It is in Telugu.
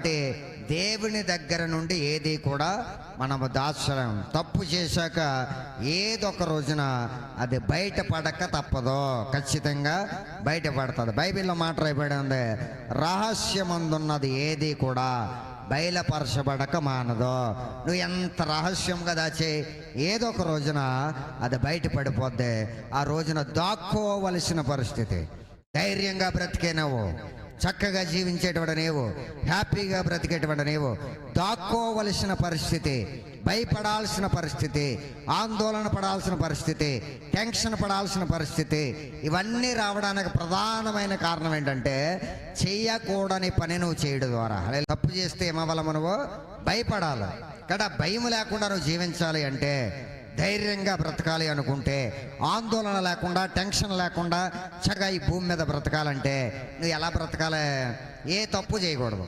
కాబట్టి దేవుని దగ్గర నుండి ఏది కూడా మనము దాచలేం. తప్పు చేశాక ఏదొక రోజున అది బయటపడక తప్పదో, ఖచ్చితంగా బయటపడుతుంది. బైబిల్లో మాట రాయబడి ఉంది, రహస్యమందున్నది ఏది కూడా బయలుపరచబడక మానదో. నువ్వు ఎంత రహస్యంగా దాచే ఏదో ఒక రోజున అది బయటపడిపోద్ది. ఆ రోజున దాక్కోవలసిన పరిస్థితి. ధైర్యంగా బ్రతికే నువ్వు, చక్కగా జీవించేటువంటి నీవు, హ్యాపీగా బ్రతికేటువంటి నీవు దాక్కోవలసిన పరిస్థితి, భయపడాల్సిన పరిస్థితి, ఆందోళన పడాల్సిన పరిస్థితి, టెన్షన్ పడాల్సిన పరిస్థితి, ఇవన్నీ రావడానికి ప్రధానమైన కారణం ఏంటంటే చెయ్యకూడని పని నువ్వు చేయడం ద్వారా. అలా తప్పు చేస్తే ఏమవ్వాలి, నువ్వు భయపడాలి. కదా, భయం లేకుండా నువ్వు జీవించాలి అంటే, ధైర్యంగా బ్రతకాలి అనుకుంటే, ఆందోళన లేకుండా టెన్షన్ లేకుండా చక్కగా ఈ భూమి మీద బ్రతకాలంటే నువ్వు ఎలా బ్రతకాలి? ఏ తప్పు చేయకూడదు.